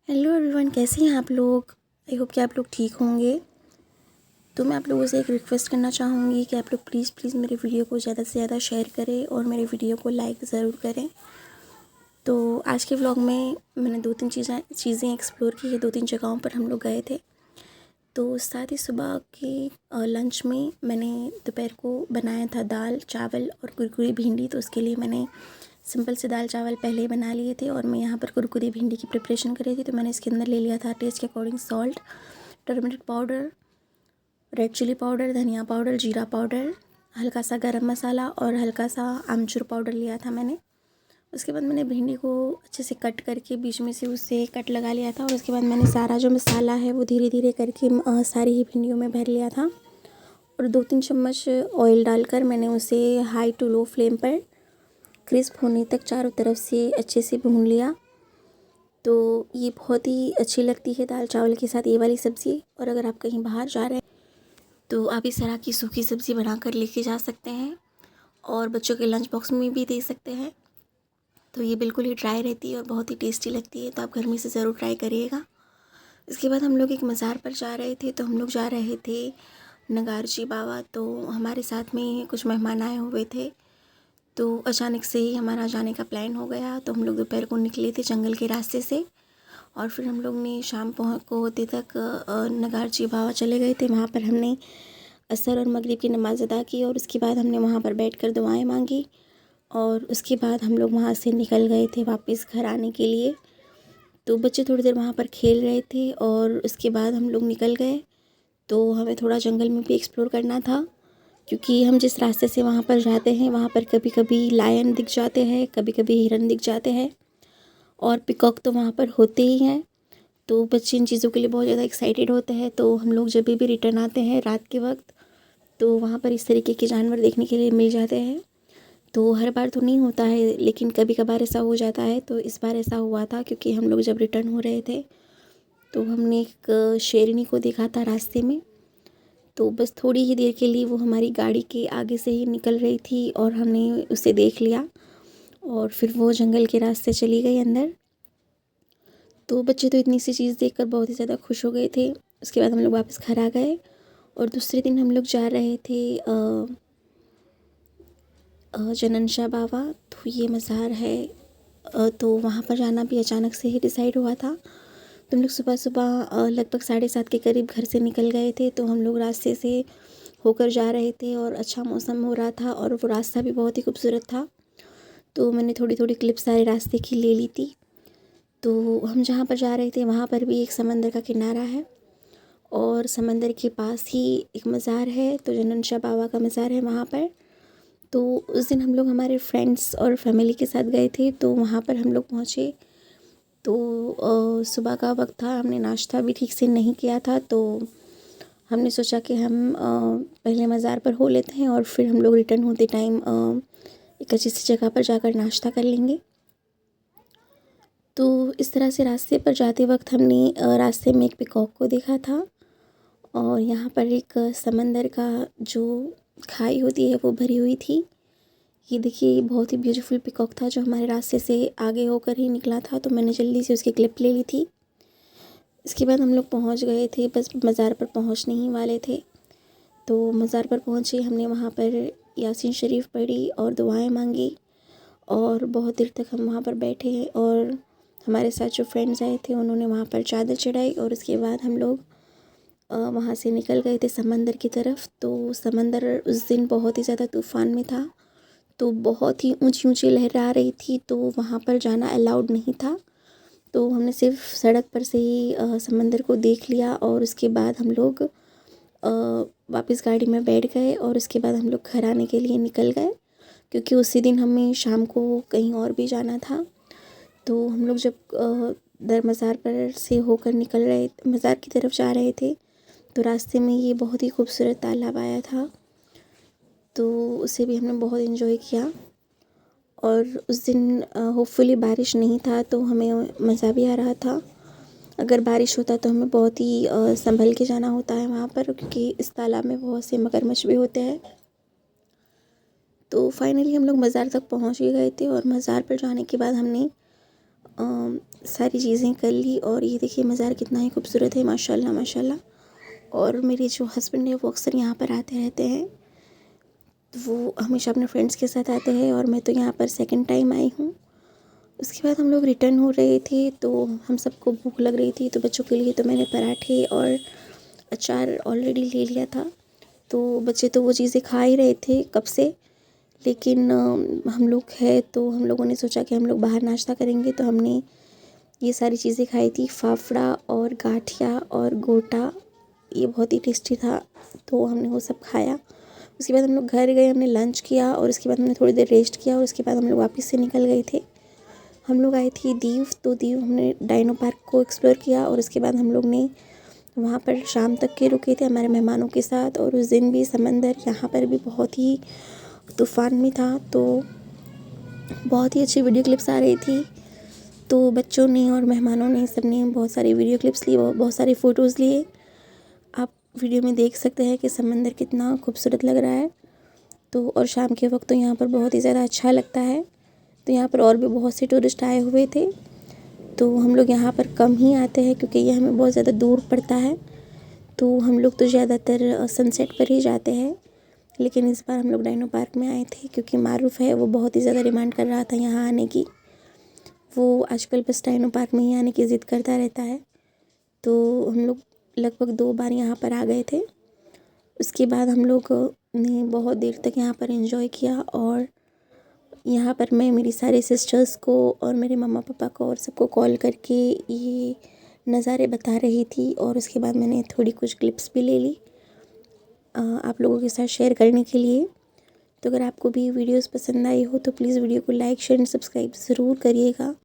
Hello everyone, कैसे हैं आप लोग। आई होप कि आप लोग ठीक होंगे। तो मैं आप लोगों से एक रिक्वेस्ट करना चाहूँगी कि आप लोग प्लीज़ मेरे वीडियो को ज़्यादा से ज़्यादा शेयर करें और मेरे वीडियो को लाइक ज़रूर करें। तो आज के व्लॉग में मैंने 2-3 चीज़ें एक्सप्लोर की है। 2-3 जगहों पर हम लोग गए थे। तो साथ ही सुबह के लंच में मैंने दोपहर को बनाया था दाल चावल और कुरकुरी भिंडी। तो उसके लिए मैंने सिंपल से दाल चावल पहले ही बना लिए थे और मैं यहाँ पर कुरकुरी भिंडी की प्रिपरेशन कर रही थी। तो मैंने इसके अंदर ले लिया था टेस्ट के according salt, turmeric powder, red chili powder, धनिया पाउडर, जीरा पाउडर, हल्का सा गरम मसाला और हल्का सा आमचूर पाउडर लिया था मैंने। उसके बाद मैंने भिंडी को अच्छे से कट करके बीच में से उससे कट लगा लिया था और उसके बाद मैंने सारा जो मसाला है वो धीरे धीरे करके सारी ही भिंडियों में भर लिया था और 2-3 चम्मच ऑयल डालकर मैंने उसे हाई टू लो फ्लेम पर क्रिस्प होने तक चारों तरफ से अच्छे से भून लिया। तो ये बहुत ही अच्छी लगती है दाल चावल के साथ ये वाली सब्ज़ी। और अगर आप कहीं बाहर जा रहे हैं तो आप इस तरह की सूखी सब्ज़ी बनाकर लेके जा सकते हैं और बच्चों के लंच बॉक्स में भी दे सकते हैं। तो ये बिल्कुल ही ड्राई रहती है और बहुत ही टेस्टी लगती है। तो आप घर में से ज़रूर ट्राई करिएगा। इसके बाद हम लोग एक मज़ार पर जा रहे थे। तो हम लोग जा रहे थे नगारची बाबा। तो हमारे साथ में कुछ मेहमान आए हुए थे। तो अचानक से ही हमारा जाने का प्लान हो गया। तो हम लोग दोपहर को निकले थे जंगल के रास्ते से और फिर हम लोग ने शाम को होते तक नगारची बाबा चले गए थे। वहाँ पर हमने असर और मगरिब की नमाज़ अदा की और उसके बाद हमने वहाँ पर बैठकर दुआएं मांगी और उसके बाद हम लोग वहाँ से निकल गए थे वापस घर आने के लिए। तो बच्चे थोड़ी देर वहाँ पर खेल रहे थे और उसके बाद हम लोग निकल गए। तो हमें थोड़ा जंगल में भी एक्सप्लोर करना था क्योंकि हम जिस रास्ते से वहाँ पर जाते हैं वहाँ पर कभी कभी लायन दिख जाते हैं, कभी कभी हिरन दिख जाते हैं और पिकॉक तो वहाँ पर होते ही हैं। तो बच्चे इन चीज़ों के लिए बहुत ज़्यादा एक्साइटेड होते हैं। तो हम लोग जब भी रिटर्न आते हैं रात के वक्त तो वहाँ पर इस तरीके के जानवर देखने के लिए मिल जाते हैं। तो हर बार तो नहीं होता है लेकिन कभी कभार ऐसा हो जाता है। तो इस बार ऐसा हुआ था क्योंकि हम लोग जब रिटर्न हो रहे थे तो हमने एक शेरनी को देखा था रास्ते में। तो बस थोड़ी ही देर के लिए वो हमारी गाड़ी के आगे से ही निकल रही थी और हमने उसे देख लिया और फिर वो जंगल के रास्ते चली गई अंदर। तो बच्चे तो इतनी सी चीज़ देखकर बहुत ही ज़्यादा खुश हो गए थे। उसके बाद हम लोग वापस घर आ गए और दूसरे दिन हम लोग जा रहे थे जननशाह बाबा। तो ये मज़ार है। तो वहाँ पर जाना भी अचानक से ही डिसाइड हुआ था। तो हम लोग सुबह सुबह लगभग 7:30 के करीब घर से निकल गए थे। तो हम लोग रास्ते से होकर जा रहे थे और अच्छा मौसम हो रहा था और वो रास्ता भी बहुत ही खूबसूरत था। तो मैंने थोड़ी थोड़ी क्लिप सारे रास्ते की ले ली थी। तो हम जहाँ पर जा रहे थे वहाँ पर भी एक समंदर का किनारा है और समंदर के पास ही एक मज़ार है। तो जननशाह बाबा का मज़ार है वहाँ पर। तो उस दिन हम लोग हमारे फ्रेंड्स और फैमिली के साथ गए थे। तो वहाँ पर हम लोग पहुँचे तो सुबह का वक्त था। हमने नाश्ता भी ठीक से नहीं किया था। तो हमने सोचा कि हम पहले मज़ार पर हो लेते हैं और फिर हम लोग रिटर्न होते टाइम एक अच्छी सी जगह पर जाकर नाश्ता कर लेंगे। तो इस तरह से रास्ते पर जाते वक्त हमने रास्ते में एक पिकॉक को देखा था और यहाँ पर एक समंदर का जो खाई होती है वो भरी हुई थी। ये देखिए बहुत ही ब्यूटीफुल पिकॉक था जो हमारे रास्ते से आगे होकर ही निकला था। तो मैंने जल्दी से उसकी क्लिप ले ली थी। इसके बाद हम लोग पहुँच गए थे, बस मज़ार पर पहुँचने ही वाले थे। तो मज़ार पर पहुँचे, हमने वहाँ पर यासीन शरीफ पढ़ी और दुआएं मांगी और बहुत देर तक हम वहाँ पर बैठे और हमारे साथ जो फ्रेंड्स आए थे उन्होंने वहाँ पर चादर चढ़ाई और उसके बाद हम लोग वहाँ से निकल गए थे समंदर की तरफ। तो समंदर उस दिन बहुत ही ज़्यादा तूफ़ान में था। तो बहुत ही ऊंची ऊंची लहरें आ रही थी। तो वहाँ पर जाना अलाउड नहीं था। तो हमने सिर्फ सड़क पर से ही समंदर को देख लिया और उसके बाद हम लोग वापस गाड़ी में बैठ गए और उसके बाद हम लोग घर आने के लिए निकल गए क्योंकि उसी दिन हमें शाम को कहीं और भी जाना था। तो हम लोग जब दर मज़ार पर से होकर निकल रहे मज़ार की तरफ जा रहे थे तो रास्ते में ये बहुत ही खूबसूरत तालाब आया था। तो उसे भी हमने बहुत इन्जॉय किया और उस दिन होपफुली बारिश नहीं था तो हमें मज़ा भी आ रहा था। अगर बारिश होता तो हमें बहुत ही संभल के जाना होता है वहाँ पर क्योंकि इस तालाब में बहुत से मगरमच्छ भी होते हैं। तो फाइनली हम लोग मज़ार तक पहुँच ही गए थे और मज़ार पर जाने के बाद हमने सारी चीज़ें कर ली। और ये देखिए मज़ार कितना ही खूबसूरत है, माशाल्लाह माशाल्लाह। और मेरे जो हस्बैंड है वो अक्सर यहाँ पर आते रहते हैं, तो वो हमेशा अपने फ्रेंड्स के साथ आते हैं और मैं तो यहाँ पर सेकंड टाइम आई हूँ। उसके बाद हम लोग रिटर्न हो रहे थे तो हम सबको भूख लग रही थी, तो बच्चों के लिए तो मैंने पराठे और अचार ऑलरेडी ले लिया था। तो बच्चे तो वो चीज़ें खा ही रहे थे कब से, लेकिन हम लोग हैं तो हम लोगों ने सोचा कि हम लोग बाहर नाश्ता करेंगे, तो हमने ये सारी चीज़ें खाई थी, फाफड़ा और गाठिया और गोटा। ये बहुत ही टेस्टी था, तो हमने वो सब खाया। उसके बाद हम लोग घर गए, हमने लंच किया और उसके बाद हमने थोड़ी देर रेस्ट किया और उसके बाद हम लोग वापस से निकल गए थे। हम लोग आए थे दीव, तो दीव हमने डायनो पार्क को एक्सप्लोर किया और उसके बाद हम लोग ने वहाँ पर शाम तक के रुके थे हमारे मेहमानों के साथ। और उस दिन भी समंदर यहाँ पर भी बहुत ही तूफ़ान में था, तो बहुत ही अच्छी वीडियो क्लिप्स आ रही थी। तो बच्चों ने और मेहमानों ने सबने बहुत सारी वीडियो क्लिप्स ली और बहुत सारे फ़ोटोज़ लिए। आप वीडियो में देख सकते हैं कि समंदर कितना खूबसूरत लग रहा है। तो और शाम के वक्त तो यहाँ पर बहुत ही ज़्यादा अच्छा लगता है। तो यहाँ पर और भी बहुत से टूरिस्ट आए हुए थे, तो हम लोग यहाँ पर कम ही आते हैं क्योंकि ये हमें बहुत ज़्यादा दूर पड़ता है। तो हम लोग तो ज़्यादातर सनसेट पर ही जाते हैं, लेकिन इस बार हम लोग डायनो पार्क में आए थे क्योंकि मारूफ़ है वो बहुत ही ज़्यादा डिमांड कर रहा था यहाँ आने की। वो आजकल बस डायनो पार्क में ही आने की ज़िद करता रहता है। तो हम लोग लगभग 2 बार यहाँ पर आ गए थे। उसके बाद हम लोग ने बहुत देर तक यहाँ पर एंजॉय किया और यहाँ पर मैं मेरी सारी सिस्टर्स को और मेरे मम्मा पापा को और सबको कॉल करके ये नज़ारे बता रही थी। और उसके बाद मैंने थोड़ी कुछ क्लिप्स भी ले ली आप लोगों के साथ शेयर करने के लिए। तो अगर आपको भी वीडियोस पसंद आई हो तो प्लीज़ वीडियो को लाइक शेयर एंड सब्सक्राइब ज़रूर करिएगा।